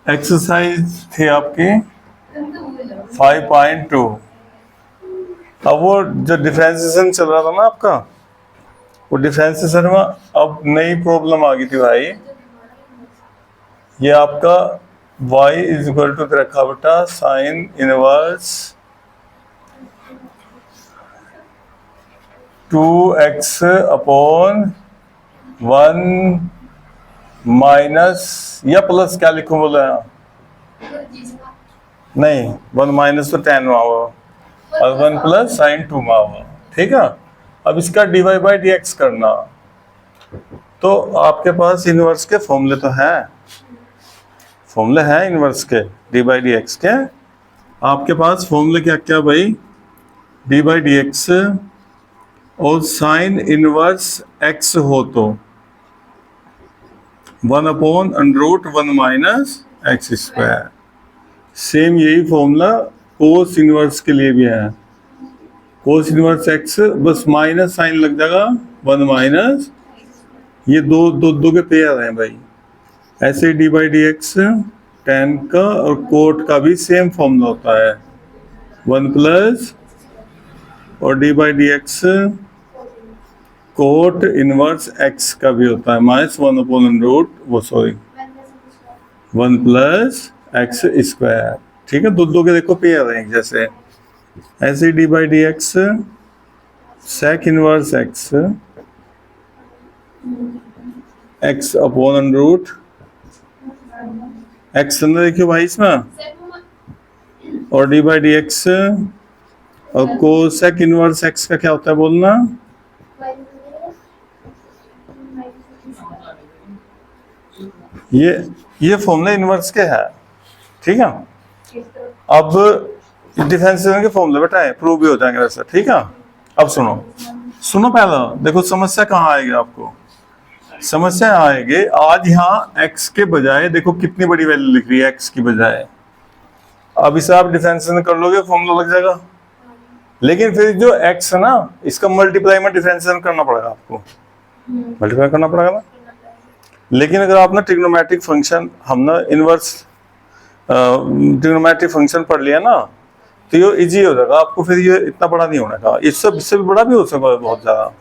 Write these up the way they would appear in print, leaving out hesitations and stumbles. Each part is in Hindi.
एक्सरसाइज थी आपकी 5.2। अब वो जो डिफरेंशिएशन चल रहा था ना आपका, वो डिफरेंशिएशन में अब नई प्रॉब्लम आ गई थी भाई। ये आपका y इज इक्वल टू रखा बेटा sine inverse 2x upon 1 minus या प्लस क्या लिखूं बोला नहीं, 1 माइनस तो 10 में होगा और 1 प्लस साइन 2 में होगा। ठीक है, अब इसका dy बाई डी एक्स करना। तो आपके पास इनवर्स के फॉर्मूले तो हैं, फॉर्मूले हैं इनवर्स के डी बाई डी एक्स के। आपके पास फॉर्मूले क्या क्या भाई, डी बाई डी एक्स और साइन इनवर्स एक्स हो तो 1 upon under root 1 minus x square. Same यही फॉर्मूला कोस इनवर्स के लिए भी है। कोस इनवर्स एक्स बस माइनस साइन लग जाएगा 1 माइनस, ये दो के पेयर हैं भाई। ऐसे d by d x ten का और कोट का भी सेम फॉर्मूला होता है 1 प्लस और d by d x cot inverse x का भी होता है minus 1 upon under root 1 plus x square. ठीक है, दो के देखो पेयर हैं जैसे। ऐसे d by d x sec inverse x upon under root x अंदर देखियो भाई इसमें, और डी बाई डी एक्स और कोसेक इनवर्स एक्स का क्या होता है बोलना, ये फॉर्मूला इनवर्स के है। ठीक है, अब डिफरेंशिएशन के फॉर्मूले बेटा है, प्रूव भी हो जाएंगे वैसे। ठीक है, अब सुनो पहले देखो समस्या कहाँ आएगी आपको। समस्या आएगी आज यहाँ x के बजाय देखो कितनी बड़ी वैल्यू लिख रही है x की बजाय। अब इसे आप डिफरेंशिएशन कर लोगे फॉर्मूला लग जाएगा, लेकिन फिर जो x है ना इसका मल्टीप्लाई में डिफरेंशिएशन करना पड़ेगा आपको, मल्टीप्लाई करना पड़ेगा ना। लेकिन अगर आपने ट्रिग्नोमेट्रिक फंक्शन हमने इनवर्स ट्रिग्नोमेट्रिक फंक्शन पढ़ लिया ना तो ये इजी हो जाएगा आपको, फिर ये इतना बड़ा नहीं होने का, इससे भी बड़ा भी हो सकता है बहुत ज्यादा।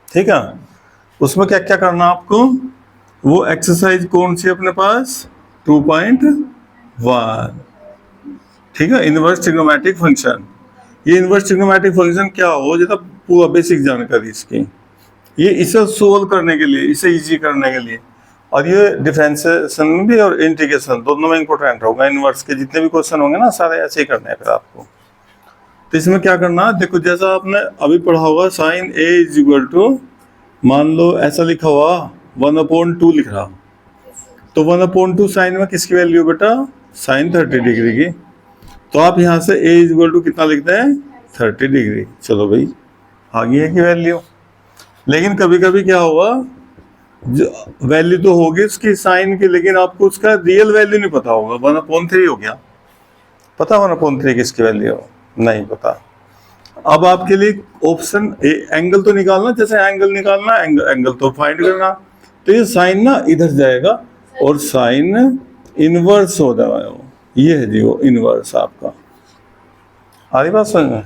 ठीक है, उसमें क्या क्या करना आपको, वो एक्सरसाइज कौन सी अपने पास 2.1। ठीक है, इनवर्स ट्रिग्नोमेट्रिक फंक्शन। ये इनवर्स ट्रिग्नोमेट्रिक फंक्शन क्या हो जैसा पूरा बेसिक जानकारी इसकी, ये इसे सोल्व करने के लिए, इसे इजी करने के लिए। और ये डिफरेंशिएशन भी और इंटीग्रेशन दोनों में इंपॉर्टेंट होगा। इनवर्स के जितने भी क्वेश्चन होंगे ना सारे ऐसे ही करने हैं फिर आपको। तो इसमें क्या करना, देखो जैसा आपने अभी पढ़ा होगा sine a is equal to, मान लो ऐसा लिखा हुआ 1/2 लिख रहा, तो 1/2 साइन में किसकी वैल्यू बेटा, साइन 30 डिग्री की। तो आप यहाँ से ए इज इक्वल टू कितना लिखते हैं 30 डिग्री। चलो भाई आ गई है कि वैल्यू। लेकिन कभी कभी क्या होगा, जो वैल्यू तो होगी उसकी साइन की, लेकिन आपको उसका रियल वैल्यू नहीं पता होगा। 1/3 हो गया, पता 1/3 किसकी वैल्यू हो, नहीं पता। अब आपके लिए ऑप्शन एंगल तो निकालना, जैसे एंगल निकालना एंगल तो फाइंड करना। तो ये साइन ना इधर जाएगा और साइन इनवर्स हो जाएगा, ये है जी वो इनवर्स आपका। आ रही बात समझ में।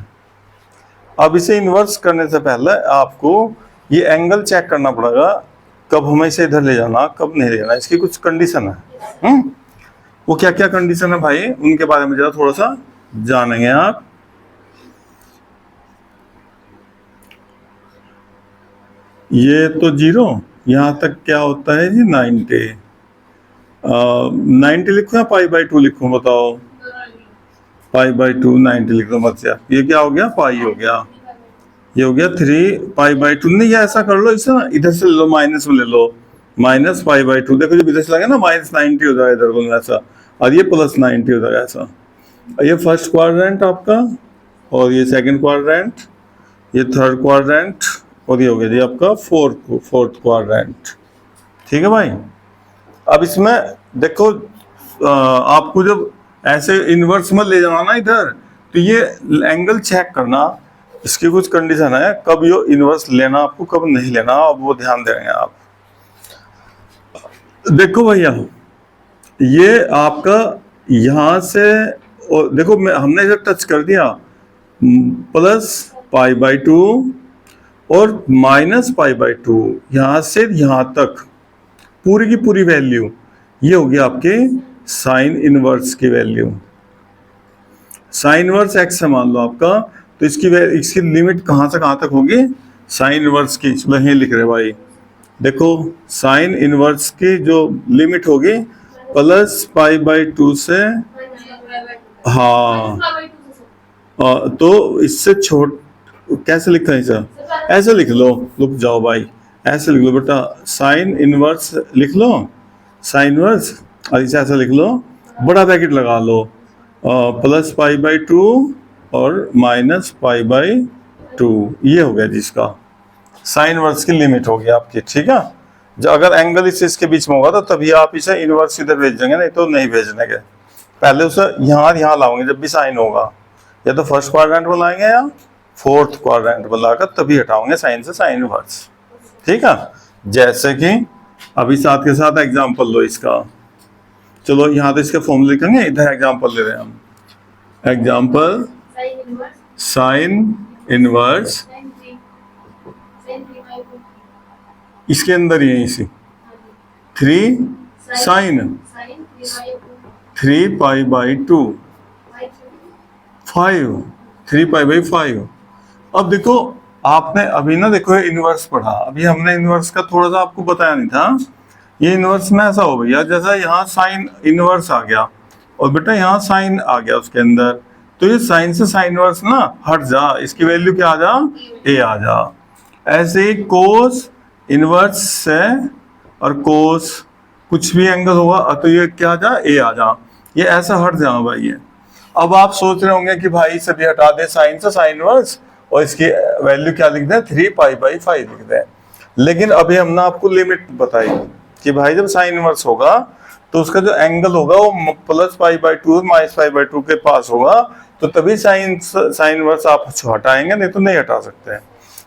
अब इसे इनवर्स करने से पहले आपको ये एंगल चेक करना पड़ेगा, कब हमें इसे इधर ले जाना कब नहीं ले जाना, इसकी कुछ कंडीशन है। वो क्या क्या कंडीशन है भाई, उनके बारे में जरा थोड़ा सा जानेंगे आप। ये तो 0, यहाँ तक क्या होता है जी 90। 90 लिखूं या π/2 लिखूं बताओ, π/2 90 लिख दो मत यार। ये क्या हो गया, पाई हो गया, ये हो गया 3 π/2। नहीं ये ऐसा कर लो, इसे ना इधर से ले लो, माइनस में ले लो, माइनस π/2। देखो जब इधर से लगे ना माइनस 90 हो जाएगा इधर को ऐसा, और ये प्लस 90 हो जाएगा ऐसा। ये फर्स्ट क्वाड्रेंट आपका, और ये सेकंड क्वाड्रेंट, ये थर्ड क्वाड्रेंट, और ये हो गया जी आपका फोर्थ क्वाड्रेंट। ठीक है भाई। अब इसमें देखो आपको जब ऐसे इनवर्स में ले जाना ना इधर, तो ये एंगल चेक करना, इसकी कुछ कंडीशन है कब ये इनवर्स लेना आपको कब नहीं लेना, अब वो ध्यान देंगे आप। देखो भैया ये आपका यहाँ से, और देखो मैं हमने इसे टच कर दिया, प्लस पाई बाई टू और माइनस पाई बाई टू, यहाँ से यहाँ तक पूरी की पूरी वैल्यू, ये होगी आपके साइन इनवर्स की वैल्यू। साइन इनवर्स एक्स है मान लो आपका, तो इसकी लिमिट कहाँ से कहाँ तक होगी साइन इनवर्स की, चलो यही लिख रहे भाई, देखो साइन इनवर्स की जो लिमिट होगी प्लस पाई बाई टू से, हाँ तो इससे छोट कैसे लिखा है सर, ऐसे लिख लो, रुक जाओ भाई, ऐसे लिख लो बेटा, साइन इनवर्स लिख लो, साइन इनवर्स, और इसे ऐसा लिख लो, बड़ा ब्रैकेट लगा लो, प्लस पाई बाई टू और माइनस पाई बाई टू, ये हो गया जिसका साइन इनवर्स की लिमिट होगी आपकी, ठीक है। जो अगर एंगल इसके बीच में होगा तो तभी आप इसे इनवर्स इधर भेज देंगे, नहीं तो नहीं भेजने के, पहले उसे यहाँ लाओगे जब भी साइन होगा, या तो फर्स्ट क्वाड्रेंट बनाएंगे या फोर्थ क्वाड्रेंट बनाकर तभी हटाओगे साइन से साइन इनवर्स, ठीक है। जैसे कि अभी साथ के साथ एग्जांपल लो इसका, चलो यहाँ तो इसके फॉर्मूले लिखेंगे, इधर एग्जांपल ले रहे हैं हम, एग्जांपल साइन इनवर्स, इसके अंदर ही है इसी 3 sine 3 pi by 2 5 3 pi by 5। अब देखो आपने अभी ना देखो इनवर्स पढ़ा, अभी हमने इनवर्स का थोड़ा सा आपको बताया नहीं था, ये इनवर्स में ऐसा हो भैया जैसा यहाँ साइन इनवर्स आ गया और बेटा यहाँ साइन आ गया उसके अंदर, तो ये साइन से साइन इनवर्स ना हट जा, इसकी वैल्यू क्या आ जा, ए आ जा। ऐसे ही कोस इनवर्स से और कोस कुछ भी एंगल होगा तो ये क्या आ जा, ए आ जा, ये ऐसा हट जा भाई ये। अब आप सोच रहे होंगे कि भाई सभी हटा दे साइन से साइन इनवर्स और इसकी वैल्यू क्या लिख दें 3 पाई बाई 5 लिख दें, लेकिन अभी हमने आपको लिमिट बताई कि भाई जब साइन इनवर्स होगा तो उसका जो एंगल होगा वो plus pi by two minus pi by two के पास होगा, तो तभी साइन इनवर्स आप हटाएंगे, नहीं तो नहीं हटा सकते हैं।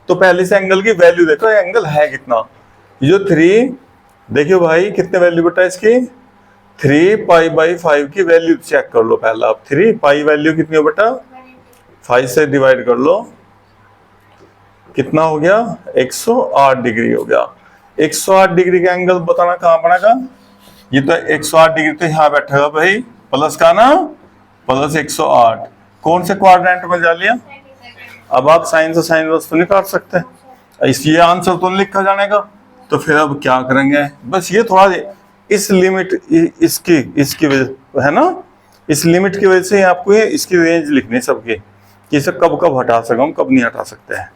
तो पहले से एंगल की वैल्यू देखो, एंगल है कितना, ये जो 3 देखियो भाई कितने वैल्यू बेटा इसकी 3 पाई बाई 5 की वैल्यू चेक कर लो पहले आप, 3 पाई वैल्यू कितनी हो बेटा 5 से डिवाइड कर लो, कितना हो गया 108 डिग्री हो गया। 108 डिग्री का एंगल बताना कहाँ पड़ेगा, ये तो 108 डिग्री तो यहाँ बैठेगा भाई, प्लस का ना प्लस 108, कौन से क्वाड्रेंट में जा लिया। अब आप साइन से साइन इनवर्स तो नहीं काट सकते, इसलिए आंसर तो नहीं लिखा जाने का, तो फिर अब क्या करेंगे, बस ये थोड़ा इस लिमिट इसकी वजह है ना, इस लिमिट की वजह से आपको ये इसकी रेंज लिखनी सबकी कि इसे कब कब हटा सकते हम कब नहीं हटा सकते हैं,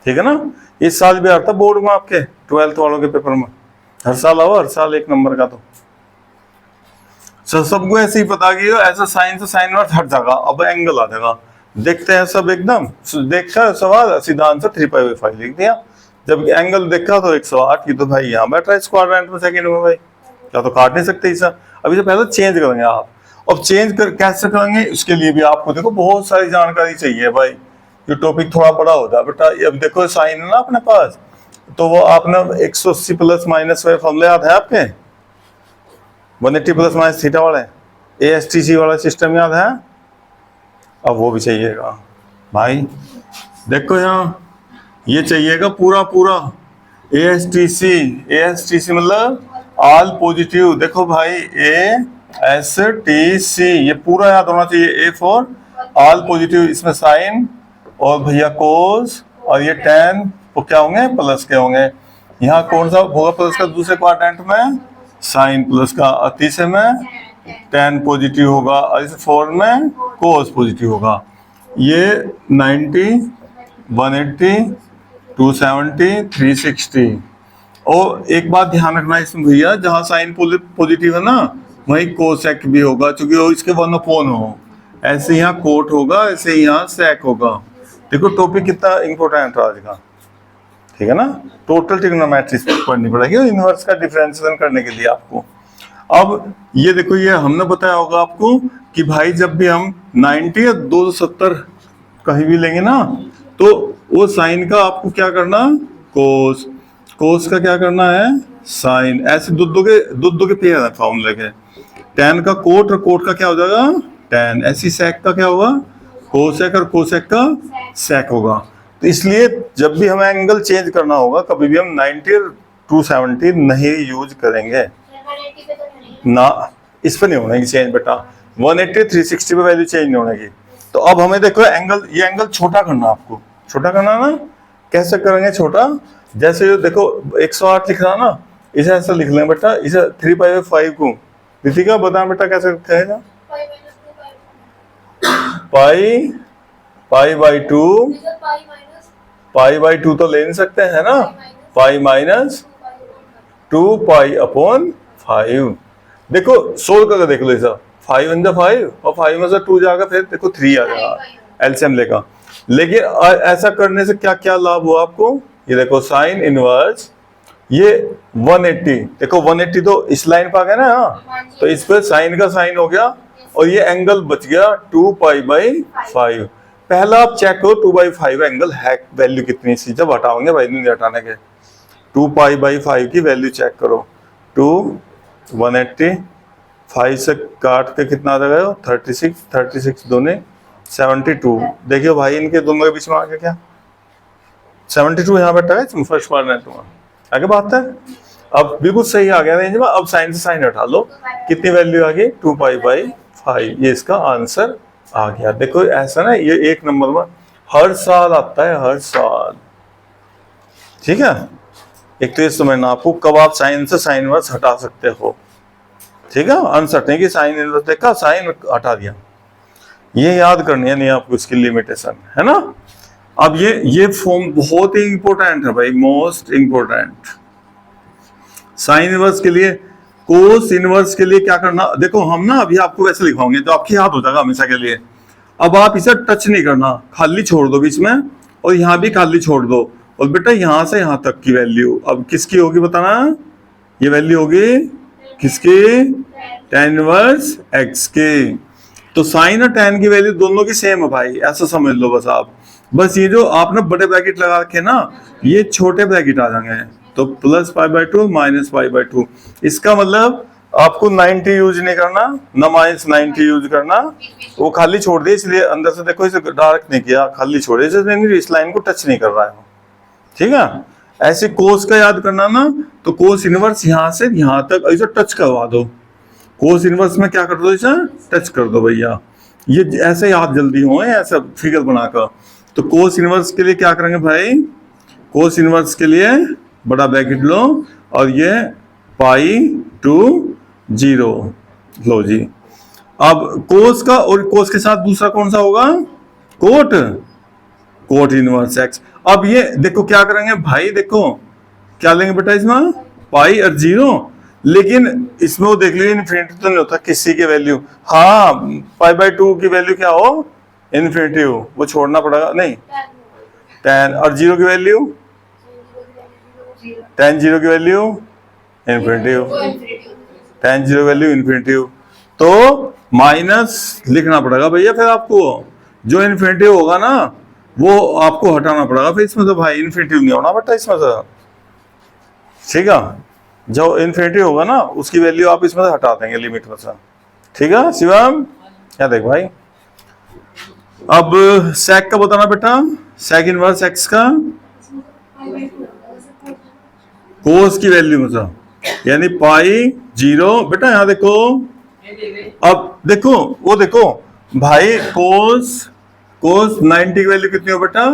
ठीक है ना। इस साल भी आता बोर्ड में आपके 12th वालों के पेपर में, हर साल आओ, हर साल 1 नंबर का, तो सबको ऐसे ही पता कि ऐसा साइन से साइन इनवर्स हट जाएगा, अब एंगल आ जाएगा, देखते हैं सब एकदम देखा सवाल सीधा आंसर 3 पाई बाई 5 लिख दिया, जब एंगल देखा तो 108 की, तो भाई यहाँ बैठ रहा है क्वाड्रेंट में सेकंड में भाई, क्या तो काट नहीं सकते इसे। अभी से पहले चेंज करेंगे आप, अब चेंज कर कैसे करेंगे उसके लिए भी आपको देखो बहुत सारी जानकारी चाहिए भाई, ये टॉपिक थोड़ा बड़ा हो जाए बेटा। अब देखो साइन है ना अपने पास, तो वो आपने 180 प्लस माइनस वाले फॉर्मूले याद है आपके, 180 प्लस माइनस थीटा वाले ASTC वाला सिस्टम याद है, अब वो भी चाहिएगा भाई। देखो यहाँ ये चाहिएगा पूरा पूरा ASTC मतलब ऑल पॉजिटिव, देखो भाई ASTC ये पूरा याद होना चाहिए, A फॉर ऑल पॉजिटिव, इसमें साइन और भैया कोस और ये टेन तो क्या होंगे प्लस के होंगे, यहाँ कौन सा होगा प्लस का, दूसरे क्वाड्रेंट में साइन प्लस का, और तीसरे में टेन पॉजिटिव होगा, और इस 4 में कोस पॉजिटिव होगा। ये 90 180 270 360। और एक बात ध्यान रखना इसमें भैया, जहाँ साइन पॉजिटिव है ना वहीं कोसेक भी होगा, क्योंकि वो इसके 1/4 हो, ऐसे यहाँ कोट होगा, ऐसे यहाँ सेक होगा। देखो टॉपिक कितना इंपॉर्टेंट है आज का, ठीक है ना। टोटल ट्रिग्नोमेट्री पढ़नी पड़ेगी इनवर्स का डिफरेंशिएशन करने के लिए आपको। अब ये देखो, ये हमने बताया होगा आपको कि भाई जब भी हम 90 या 270 कहीं भी लेंगे ना, तो वो साइन का आपको क्या करना, कोस, कोस का क्या करना है साइन, ऐसे दो के पेयर है फॉर्मूले के, tan का कोट और कोट का क्या हो जाएगा tan, ऐसी sec का क्या होगा कोसेक और कोसेक का sec होगा। तो इसलिए जब भी हमें एंगल चेंज करना होगा कभी भी हम 90 और 270 नहीं यूज करेंगे ना, इस पर नहीं होने की चेंज बेटा, 180 360 पे वैल्यू चेंज नहीं होने की। तो अब हमें देखो एंगल, ये एंगल छोटा करना, आपको छोटा करना ना, कैसे करेंगे छोटा, जैसे ये देखो 108 लिख रहा ना, इसे ऐसा लिख लें बेटा, इसे 3π/5 को रितिका बता बेटा कैसे कहेगा, पाई/2, पाई/2 तो ले नहीं सकते है ना, पाई माइनस 2π/5। देखो सोल्व करके देख लो ऐसा, 5 × 5 और 5 में से 2 जाएगा, फिर देखो 3 आ जाएगा एलसीएम लेगा। लेकिन ऐसा करने से क्या क्या लाभ हुआ आपको, ये देखो साइन इनवर्स, ये 180, देखो 180 तो इस लाइन पर आ गया ना, हाँ, तो इस पर साइन का साइन हो गया और ये एंगल बच गया 2π/5। पहला आप चेक करो 2/5 एंगल है वैल्यू कितनी सी, जब हटाओगे वैल्यू नहीं हटाने के, 2π/5 की वैल्यू चेक करो, 2 180 5 से काट के कितना आ जाएगा 36, 36 दूनी 72। देखियो भाई इनके दोनों के बीच में आ गया क्या 72, यहाँ बैठा है फर्स्ट बार नहीं तुम्हारा आगे बात है। अब बिल्कुल सही आ गया रेंज में। अब साइन से साइन हटा लो, कितनी वैल्यू आ गई 2π/5, ये इसका आंसर आ गया। देखो ऐसा ना, ये एक नंबर में हर साल आता है, हर साल, ठीक है। एक तो ये समझना आपको कब आप साइन से साइन इनवर्स हटा सकते हो, ठीक है। आंसर नहीं कि साइन इनवर्स देखा साइन हटा दिया, ये याद करनी है नहीं आपको, इसकी लिमिटेशन है ना। अब ये फॉर्म बहुत ही इंपॉर्टेंट है भाई, मोस्ट इंपॉर्टेंट। साइन इनवर्स के लिए, कोस इनवर्स के लिए क्या करना, देखो हम ना अभी आपको वैसे लिखाओगे तो आपकी याद हो जाएगा हमेशा के लिए। अब आप इसे टच नहीं करना, खाली छोड़ दो बीच में, और यहाँ भी खाली छोड़ दो, और बेटा यहाँ से यहाँ तक की वैल्यू अब किसकी होगी बताना, ये वैल्यू होगी किसकी, tan इनवर्स x की। तो साइन और tan की वैल्यू दोनों की सेम है भाई, ऐसा समझ लो बस आप। बस ये जो आपने बड़े ब्रैकेट लगा रखे ना, ये छोटे ब्रैकेट आ जाएंगे, तो +π/2 -π/2। इसका मतलब आपको 90 यूज नहीं करना ना -90 यूज करना, वो खाली छोड़ दे, इसलिए अंदर से देखो इसे डार्क नहीं किया, खाली छोड़े, इस लाइन को टच नहीं कर रहा है, ठीक है। ऐसे कोस का याद करना ना, तो कोस इनवर्स यहाँ से यहाँ तक ऐसे टच करवा दो, कोस इनवर्स में क्या कर दो, इसे टच कर दो भैया, ये ऐसे याद जल्दी हो, ऐसा फिगर बनाकर। तो कोस इनवर्स के लिए क्या करेंगे भाई, कोस इनवर्स के लिए बड़ा ब्रैकेट लो, और ये π/2 लो जी। अब कोस का, और कोस के साथ दूसरा कौन सा होगा, कोट, कोट इनवर्स x। अब ये देखो क्या करेंगे भाई, देखो क्या लेंगे बेटा इसमें, पाई और 0, लेकिन इसमें वो देख लीजिए इन्फिनिटी तो नहीं होता किसी की वैल्यू, हाँ π/2 की वैल्यू क्या हो, इन्फिनिटी हो, वो छोड़ना पड़ेगा, नहीं tan, और 0 की वैल्यू, tan 0 की वैल्यू इन्फिनिटी हो, tan 0 वैल्यू इन्फिनिटी हो, तो माइनस लिखना पड़ेगा भैया, फिर आपको जो इन्फिनिटी होगा ना वो आपको हटाना पड़ेगा, फिर इसमें तो भाई इन्फिनिटी नहीं होना बेटा इसमें से, ठीक है। जो इन्फिनिटी होगा ना उसकी वैल्यू आप इसमें से हटा देंगे लिमिट में से, ठीक है शिवम, क्या देख भाई। अब सेक का बताना बेटा, सेक इनवर्स x का कोस की वैल्यू में से, यानी π/0 बेटा, यहाँ देखो, अब देखो वो देखो भाई, कोस 90 की वैल्यू कितनी हो बेटा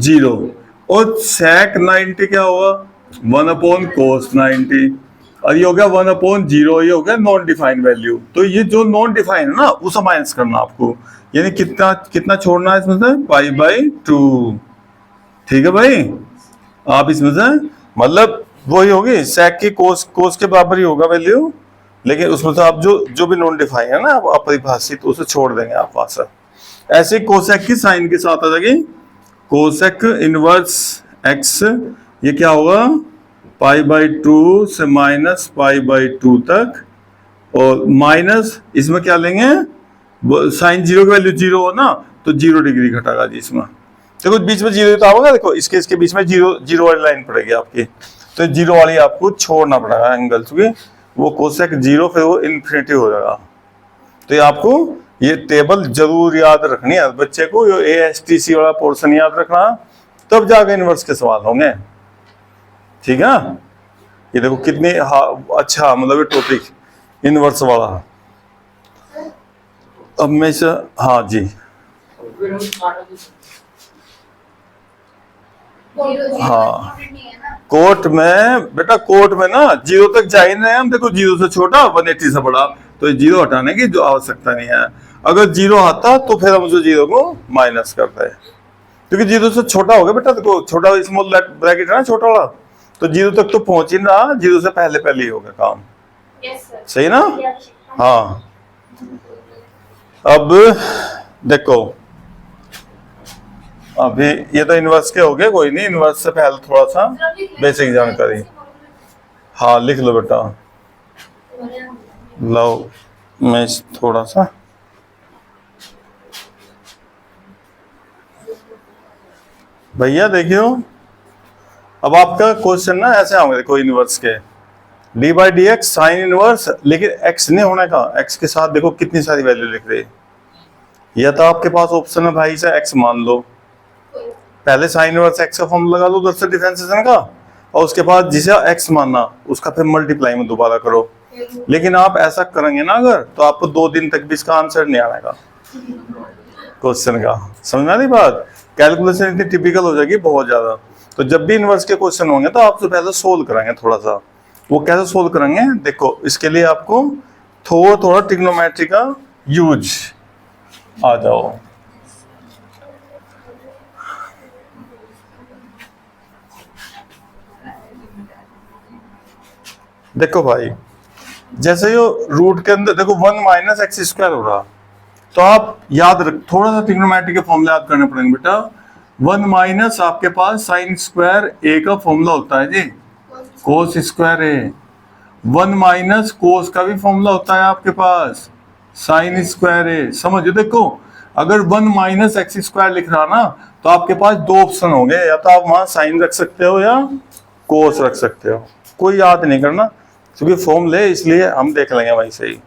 0, और सेक 90 क्या होगा 1/cos 90, और ये हो गया 1/0, ये हो गया नॉन डिफाइंड वैल्यू। तो ये जो नॉन डिफाइंड है ना उसे माइनस करना आपको, यानी कितना कितना छोड़ना है इसमें से, π/2, ठीक है भाई। आप इसमें से मतलब वही होगी सेक की कोस के बराबर ही होगा वैल्यू, लेकिन उसमें से आप जो भी नॉन डिफाइंड है ना अपरिभाषित, उसे छोड़ देंगे आप वहां से। ऐसे कोसेक की साइन के साथ आ जाएगी, कोसेक इनवर्स x, ये क्या होगा π/2 से -π/2 तक, और माइनस इसमें क्या लेंगे, साइन 0 की वैल्यू 0 हो ना, तो 0 डिग्री घटागा जी इसमें, देखो बीच में 0 तो होगा, देखो इसके बीच में 0 वाली लाइन पड़ेगी आपकी, तो 0 वाली आपको छोड़ना पड़ेगा एंगल, क्योंकि वो कोसेक 0 फिर वो इन्फिनिटी हो जाएगा। तो ये आपको ये टेबल जरूर याद रखनी है बच्चे को, ये ASTC वाला पोर्शन याद रखना, तब जाके इनवर्स के सवाल होंगे। ठीक है, ये देखो कितनी अच्छा मतलब ये टॉपिक इनवर्स वाला। अब मैं हाँ जी हाँ, कोर्ट में बेटा, कोर्ट में ना 0 तक जा ही नहीं हम, देखो 0 से छोटा 180 से बड़ा, तो ये 0 हटाने की जो आवश्यकता नहीं है। अगर 0 आता तो फिर हम उस 0 को माइनस करते हैं, क्योंकि 0 से छोटा हो गया बेटा, देखो छोटा स्मॉल ब्रैकेट है ना छोटा वाला, तो 0 तक तो पहुंच ही ना, 0 से पहले पहले ही हो गया काम। सही ना? हाँ, अब देखो अभी ये तो इनवर्स के हो गए, कोई नहीं, इनवर्स से पहले थोड़ा सा बेसिक जानकारी। हाँ लिख लो बेटा, लो मैं थोड़ा सा भैया देखियो, अब आपका क्वेश्चन ना ऐसे होंगे, देखो इनवर्स के D by d x sine inverse, लेकिन एक्स नहीं होने का, एक्स के साथ देखो कितनी सारी वैल्यू लिख रही है। या तो आपके पास ऑप्शन है भाई से एक्स मान लो, पहले साइन इनवर्स एक्स का फॉर्मूला लगा लो दस से डिफरेंशिएशन का, और उसके बाद जिसे एक्स मानना उसका फिर मल्टीप्लाई में दोबारा करो। लेकिन आप ऐसा करेंगे ना अगर, तो आपको 2 दिन तक भी इसका आंसर नहीं आएगा क्वेश्चन का। समझ में आ रही बात? कैलकुलेशन इतनी टिपिकल हो जाएगी बहुत ज्यादा। तो जब भी इनवर्स के क्वेश्चन होंगे तो आपसे पहले सोल्व कराएंगे थोड़ा सा। वो कैसे सोल्व करेंगे देखो, इसके लिए आपको थोड़ा थोड़ा ट्रिग्नोमेट्री का यूज आ जाओ। देखो भाई, जैसे यो रूट के अंदर देखो 1 माइनस एक्स स्क्वायर हो रहा, तो आप याद रख, थोड़ा सा ट्रिग्नोमेट्री के फॉर्मूले याद करने पड़ेंगे बेटा। 1 माइनस आपके पास साइन स्क्वायर ए का फॉर्मूला होता है जी, कोस स्क्वायर ए। 1 माइनस कोस का भी फॉर्मूला होता है आपके पास, साइन स्क्वायर ए। समझो, देखो अगर 1 माइनस एक्स स्क्वायर लिख रहा ना, तो आपके पास 2 ऑप्शन होंगे, या तो आप वहां साइन रख सकते हो या कोस रख सकते हो, कोई याद नहीं करना क्योंकि फॉर्मूले, इसलिए हम देख लेंगे वहीं से ही।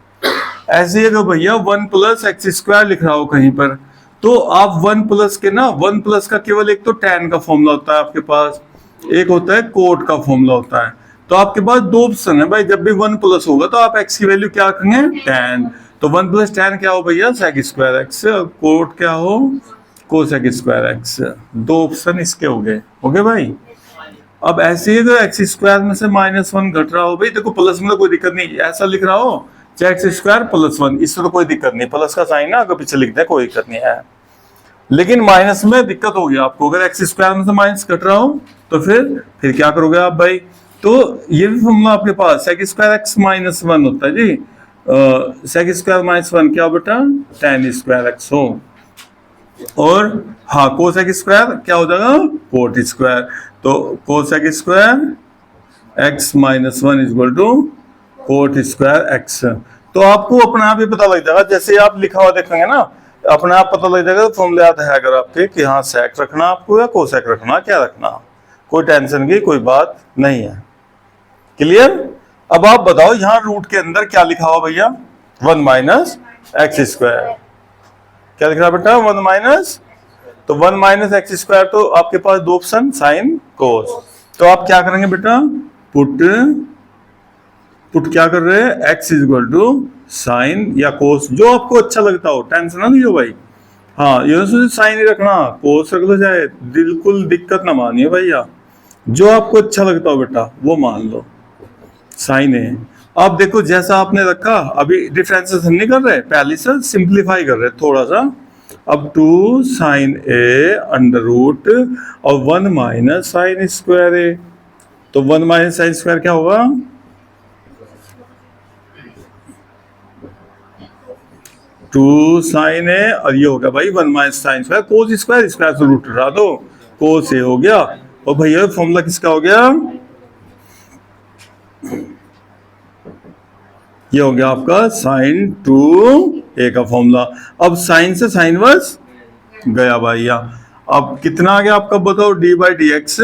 ऐसे ही अगर भैया 1 प्लस एक्स स्क्वायर लिख रहा हो कहीं पर, तो आप 1 प्लस के ना, 1 प्लस का केवल एक तो tan का फॉर्मूला होता है आपके पास, एक होता है कोट का फॉर्मूला होता है। तो आपके पास 2 ऑप्शन है भाई, जब भी 1 प्लस होगा तो आप x की वैल्यू क्या रखेंगे, tan। तो 1 प्लस tan क्या हो भैया, sec स्क्वायर एक्स, और कोट क्या हो, कोसेक स्क्वायर एक्स। 2 ऑप्शन इसके हो गए भाई। अब ऐसे ही अगर एक्स स्क्वायर में से -1 घट रहा हो, भाई देखो प्लस में तो कोई दिक्कत नहीं, ऐसा लिख रहा हो चाहे एक्स स्क्वायर प्लस 1, इससे तो कोई दिक्कत नहीं, प्लस का साइन ना अगर पीछे लिख दे कोई दिक्कत नहीं है। लेकिन माइनस में दिक्कत होगी आपको, अगर एक्स स्क्वायर में से माइनस घट रहा हो तो फिर क्या करोगे आप भाई? तो ये भी फॉर्मूला आपके पास सेक स्क्वायर एक्स -1 होता है जी, सेक स्क्वायर -1 क्या बेटा, tan स्क्वायर एक्स हो, और हाँ कोसेक स्क्वायर क्या हो जाएगा, कोट स्क्वायर। तो cosec square x -1 equal to cot square x. तो आपको अपने आप ही पता लग जाएगा, जैसे आप लिखा हुआ देखेंगे ना, अपने आप पता लग जाएगा फॉर्मूले याद है अगर आपके कि हाँ सेक रखना आपको या कोसेक रखना, क्या रखना, कोई टेंशन की कोई बात नहीं है। क्लियर? अब आप बताओ यहाँ रूट के अंदर क्या लिखा हुआ भैया, 1 माइनस एक्स स्क्वायर, क्या लिख रहा है बेटा, 1 माइनस, तो 1 माइनस एक्स स्क्वायर, तो आपके पास 2 ऑप्शन साइन कोस। तो आप क्या करेंगे बेटा, पुट क्या कर रहे हैं, x is equal to sine या कोस, जो आपको अच्छा लगता हो, टेंशन ना लीजिए भाई। हाँ ये साइन ही रखना, कोस रख लो चाहे, बिल्कुल दिक्कत ना मानिए भैया, जो आपको अच्छा लगता हो बेटा वो मान लो, साइन है। अब देखो जैसा आपने रखा, अभी डिफरेंशिएशन नहीं कर रहे, पहले से सिंप्लीफाई कर रहे थोड़ा सा। अब 2 साइन ए अंडर रूट और 1 माइनस साइन स्क्वायर ए, तो 1 माइनस साइन स्क्वायर क्या होगा, 2 साइन ए, और ये हो गया भाई 1 minus sine square cos square, square से रूट हटा दो, कोस ए हो गया। और भैया फॉर्मूला किसका हो गया, ये हो गया आपका साइन 2a का फॉर्मूला। अब साइन से साइन वर्स गया भैया, अब कितना आ गया आपका बताओ, डी बाई डी एक्स,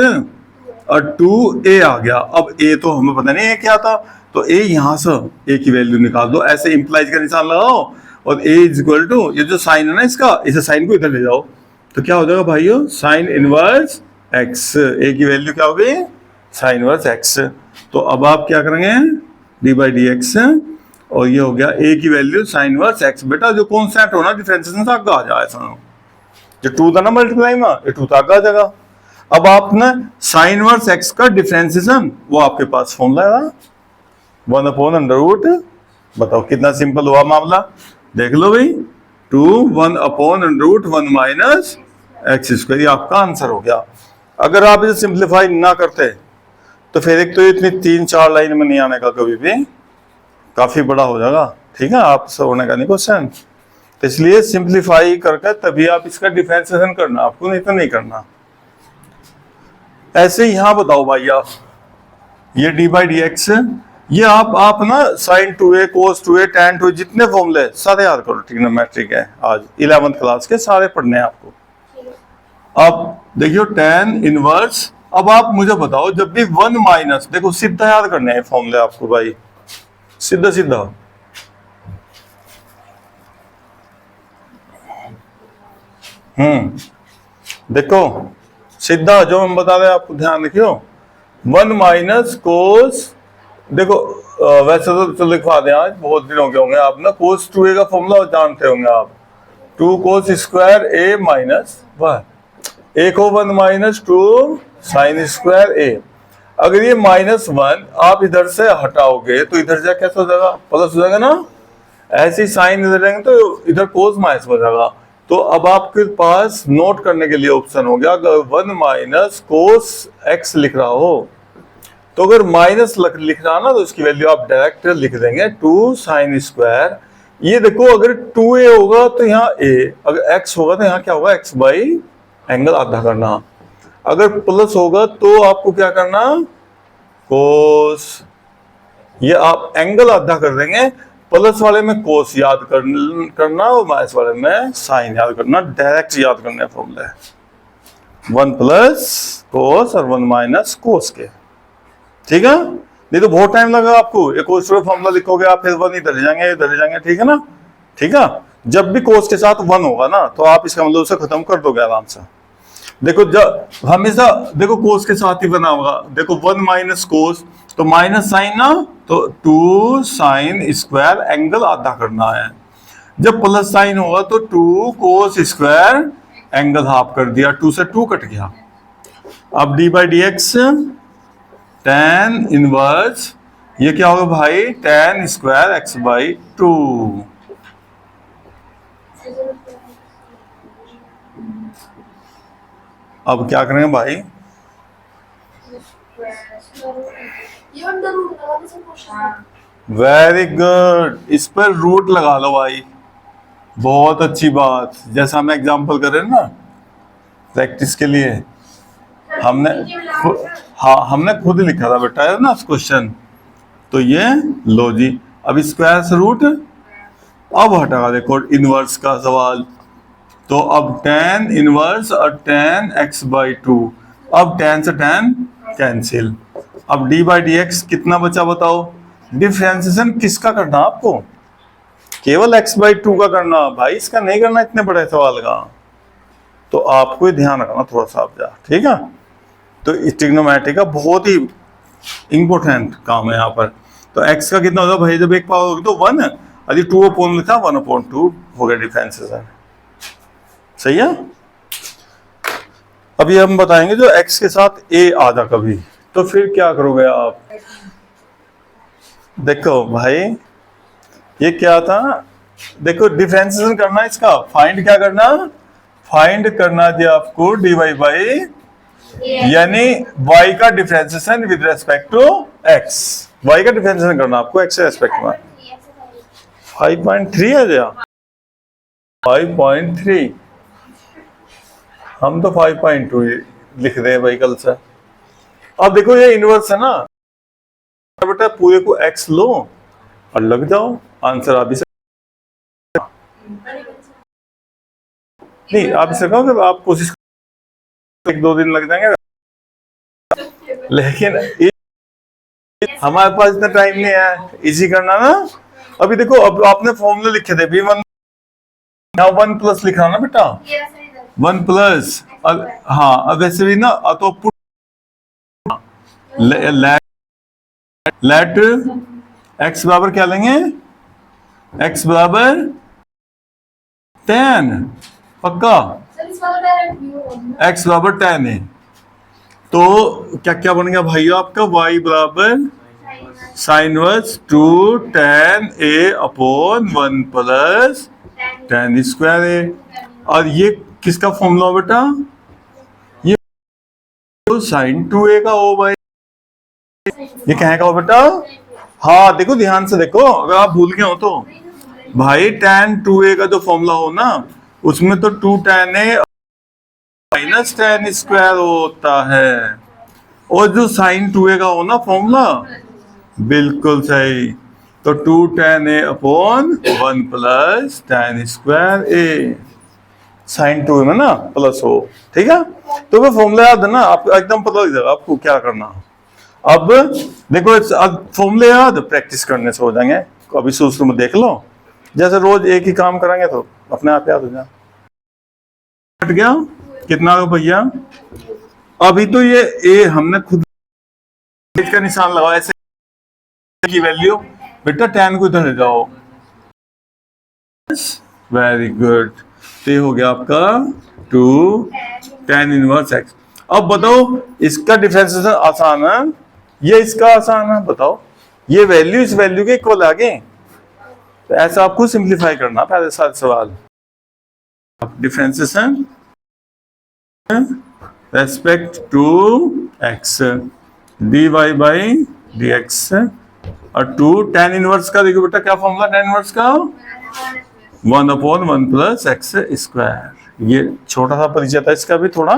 और 2a आ गया। अब a तो हमें पता नहीं है क्या था, तो a यहां से a की वैल्यू निकाल दो, ऐसे इंप्लाइज का निशान लगाओ और a इज इक्वल टू ये जो साइन है ना इसका, इसे साइन को इधर ले जाओ तो क्या हो जाएगा भाइयों, साइन इनवर्स x। a की वैल्यू क्या हो गई, साइन इनवर्स x। तो अब आप क्या करेंगे, d बाई डी एक्स, और ये हो गया a की वैल्यू साइन इनवर्स x। बेटा जो कॉन्स्टेंट हो ना डिफरेंशिएशन से आगे आ जाए, सुनो जो 2 था ना मल्टीप्लाई में, ये 2 आगे आ जाएगा। अब आपने साइन इनवर्स x का डिफरेंशिएशन वो आपके पास फॉर्मूला है 1/√। बताओ कितना सिंपल हुआ मामला, देख लो भाई, 2 1/√1 माइनस एक्स स्क्वायर, ये आपका आंसर हो गया। अगर आप इसे सिंप्लीफाई ना करते तो फिर एक तो इतनी 3-4 लाइन में नहीं आने का कभी भी, काफी बड़ा हो जाएगा। ठीक है, आप सब होने का नहीं क्वेश्चन, तो इसलिए सिंप्लीफाई करके तभी आप इसका डिफरेंशिएशन करना, आपको नहीं तो नहीं करना। ऐसे यहां बताओ भाई आप, ये d बाई डी एक्स, ये आप ना साइन 2a कोस 2a tan 2a जितने फॉर्मूले सारे याद करो, ट्रिग्नोमेट्रिक है, आज 11th क्लास के सारे पढ़ने हैं आपको। अब देखियो tan इनवर्स, अब आप मुझे बताओ जब भी 1 माइनस, देखो सीधा याद करने हैं फॉर्मूले आपको भाई, सीधा सीधा। देखो सीधा जो हम बता रहे हैं आपको ध्यान रखियो, 1 माइनस कोस, देखो वैसे तो लिखवा दें, आज बहुत दिन हो गए होंगे आप ना, कोस 2a का फॉर्मूला जानते होंगे आप, 2 cos square a minus 1, a को 1 माइनस 2 साइन स्क्वायर a। अगर ये -1 आप इधर से हटाओगे तो इधर जा कैसे हो जाएगा, प्लस हो जाएगा ना, ऐसे ही साइन इधर रहेंगे तो इधर कोस माइनस हो जाएगा। तो अब आपके पास नोट करने के लिए ऑप्शन हो गया, अगर 1 माइनस कोस x लिख रहा हो तो अगर माइनस लिख रहा ना तो इसकी वैल्यू आप डायरेक्ट लिख देंगे 2 साइन स्क्वायर। ये देखो अगर 2a होगा तो यहाँ a, अगर x होगा तो यहाँ क्या होगा, x बाई एंगल आधा करना। अगर प्लस होगा तो आपको क्या करना, कोस, ये आप एंगल आधा कर देंगे, प्लस वाले में कोस याद करना और माइनस वाले में साइन याद करना, डायरेक्ट याद करने फॉर्मूले 1 प्लस कोस और 1 माइनस कोस के। ठीक है, नहीं तो बहुत टाइम लगा आपको, एक कोस का फॉर्मूला लिखोगे आप, फिर 1 इधर जाएंगे, ठीक है ना। ठीक है, जब भी कोस के साथ 1 होगा ना तो आप इसका मतलब उसे खत्म कर दोगे आराम से। देखो जब हमेशा देखो कोस के साथ ही बना होगा, देखो 1 माइनस कोस तो माइनस साइन ना, तो 2 साइन स्क्वायर एंगल आधा करना है। जब प्लस साइन होगा तो 2 कोस स्क्वायर एंगल हाफ कर दिया, 2 से 2 कट गया। अब d by d x tan inverse, ये क्या होगा भाई, tan स्क्वायर x बाई 2। अब क्या करेंगे भाई, वेरी गुड, इस पर रूट लगा लो भाई, बहुत अच्छी बात। जैसा हम एग्जांपल कर रहे हैं ना प्रैक्टिस के लिए, हमने खुद लिखा था बेटा है ना क्वेश्चन, तो ये लो जी। अब स्क्वायर से रूट, अब हटा देखो इनवर्स का सवाल, तो अब tan इनवर्स और tan x बाई 2, अब tan से tan कैंसिल। अब d बाई डी एक्स कितना बचा बताओ, डिफरेंशिएशन किसका करना आपको, केवल x बाई 2 का करना भाई, इसका नहीं करना इतने बड़े सवाल का, तो आपको ध्यान रखना थोड़ा सा आप जा। ठीक है, तो ट्रिग्नोमेट्री का बहुत ही इंपॉर्टेंट काम है यहाँ पर। तो x का कितना होगा भाई, जब एक पावर होगी तो 1, यदि 2 अपॉन लिखा 1/2 हो गया डिफरेंशिएशन। सही है। अभी हम बताएंगे जो x के साथ a आ जा कभी, तो फिर क्या करोगे आप। देखो भाई ये क्या था, देखो डिफरेंशिएशन करना इसका, फाइंड क्या करना, फाइंड करना जी आपको dy बाई, यानी y का differentiation with respect to x, y का डिफरेंशिएशन करना आपको x के रेस्पेक्ट में। 5.3 है जी, 5.3, हम तो 5.2 लिख रहे हैं भाई कल से। अब देखो ये इनवर्स है ना बेटा, पूरे को x लो और लग जाओ, आंसर आप इसे नहीं, आप इसे कहो कि आप कोशिश 1-2 दिन लग जाएंगे, लेकिन हमारे पास इतना टाइम नहीं है इजी करना ना। अभी देखो, अब आपने फॉर्मूले लिखे थे भी, वन, यहाँ 1+ लिखना ना बेटा, 1+। हाँ, अब वैसे भी ना तो पुट लेट x बराबर क्या लेंगे, x बराबर 10, पक्का x बराबर 10 है। तो क्या क्या बन गया भाई आपका, y बराबर sine inverse 2 tan a upon 1+tan² है। और ये किसका फॉर्मूला हो बेटा, ये साइन 2a का हो भाई। ये कहे का हो बेटा, हाँ देखो ध्यान से देखो, अगर आप भूल गए हो तो भाई tan 2a का जो फॉर्मूला हो ना, उसमें तो 2 tan a -tan² होता है। और जो साइन 2a का हो ना फॉर्मूला, बिल्कुल सही, तो 2 tan a upon 1+tan²a, sign 2 में ना प्लस हो, ठीक है। तो वो फॉर्मूला याद है ना, आपको एकदम पता लग जाएगा आपको क्या करना। अब देखो, अब फॉर्मूले याद प्रैक्टिस करने से हो जाएंगे। अभी सूत्र में देख लो, जैसे रोज एक ही काम करेंगे तो अपने आप याद हो जाए। हट गया कितना हो भैया, अभी तो ये ए हमने खुद का निशान लगाया, ऐसे की वैल्यू बेटा tan को इधर ले जाओ, वेरी गुड। तो ये हो गया आपका 2 tan इनवर्स x। अब बताओ, इसका डिफरेंशिएशन आसान है, ये इसका आसान है, बताओ ये वैल्यू इस वैल्यू के इक्वल आ गए। तो ऐसा आपको सिंप्लीफाई करना पहले सारे सवाल। Differentiation respect to x dy by dx और 2 tan इनवर्स का देखो बेटा क्या फॉर्मूला tan इनवर्स का, 1/1+x²। ये छोटा सा परिचय था इसका भी थोड़ा।